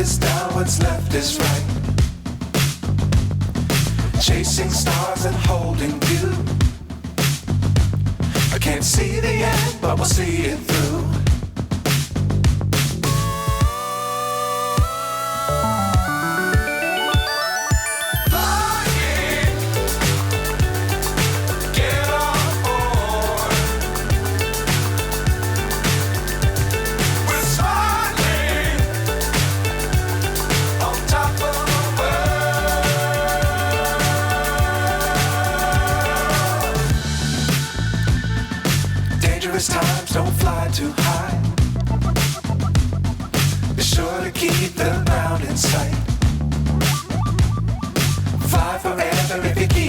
is down, what's left is right. Chasing stars and holding you. I can't see the end, but we'll see it through. Dangerous times, don't fly too high. Be sure to keep the ground in sight. Fly forever if you keep